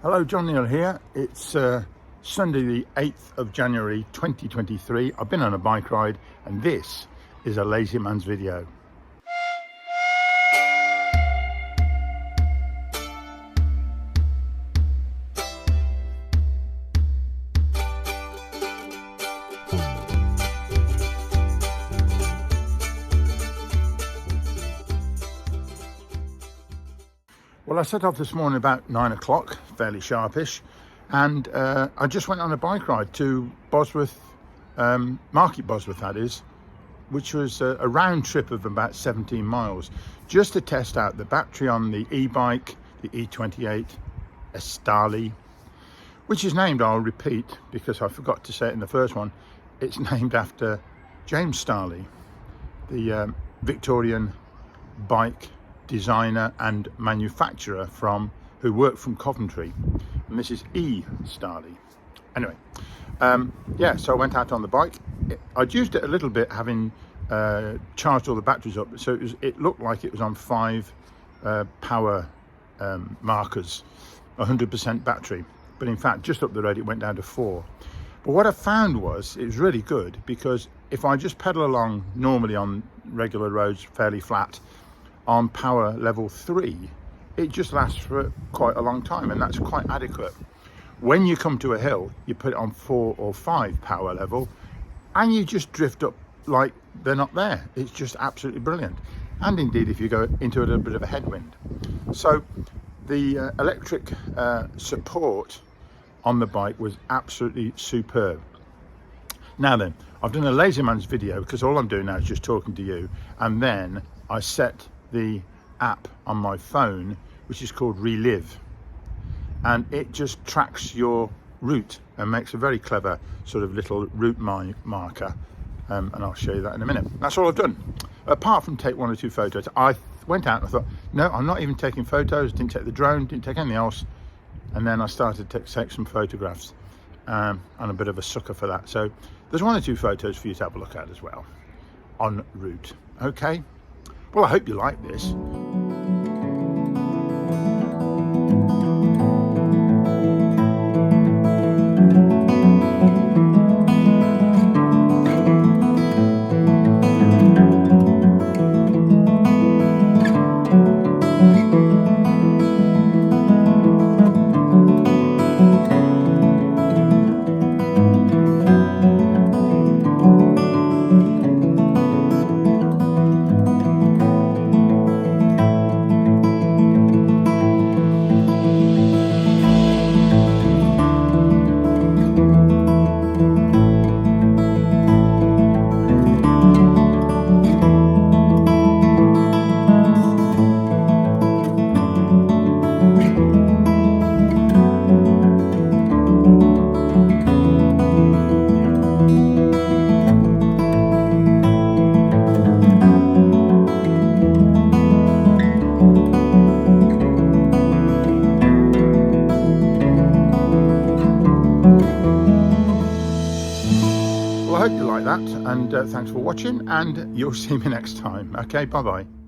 Hello, John Neal here. It's Sunday the 8th of January 2023. I've been on a bike ride and this is a lazy man's video. Well, I set off this morning about 9 o'clock, fairly sharpish, and I just went on a bike ride to Bosworth, Market Bosworth that is, which was a round trip of about 17 miles, just to test out the battery on the e-bike, the e28 estarli, which is named, I'll repeat, because I forgot to say it in the first one, it's named after James Starley, the Victorian bike designer and manufacturer who worked from Coventry, and this is estarli. Anyway, yeah, so I went out on the bike. I'd used it a little bit, having charged all the batteries up, so it looked like it was on 5 power markers, 100% battery, but in fact just up the road it went down to 4. But what I found was it was really good, because if I just pedal along normally on regular roads, fairly flat, on power level 3, it just lasts for quite a long time, and that's quite adequate. When you come to a hill, you put it on 4 or 5 power level and you just drift up like they're not there. It's just absolutely brilliant. And indeed, if you go into a little bit of a headwind. So the electric support on the bike was absolutely superb. Now then, I've done a lazy man's video because all I'm doing now is just talking to you, and then I set the app on my phone, which is called Relive, and it just tracks your route and makes a very clever sort of little route marker, and I'll show you that in a minute. That's all I've done, apart from take 1 or 2 photos. I went out and I thought, no, I'm not even taking photos, didn't take the drone, didn't take anything else, and then I started to take some photographs. I'm a bit of a sucker for that, so there's 1 or 2 photos for you to have a look at as well en route. Okay, well, I hope you like this. I hope you like that, and thanks for watching, and you'll see me next time. Okay, bye bye.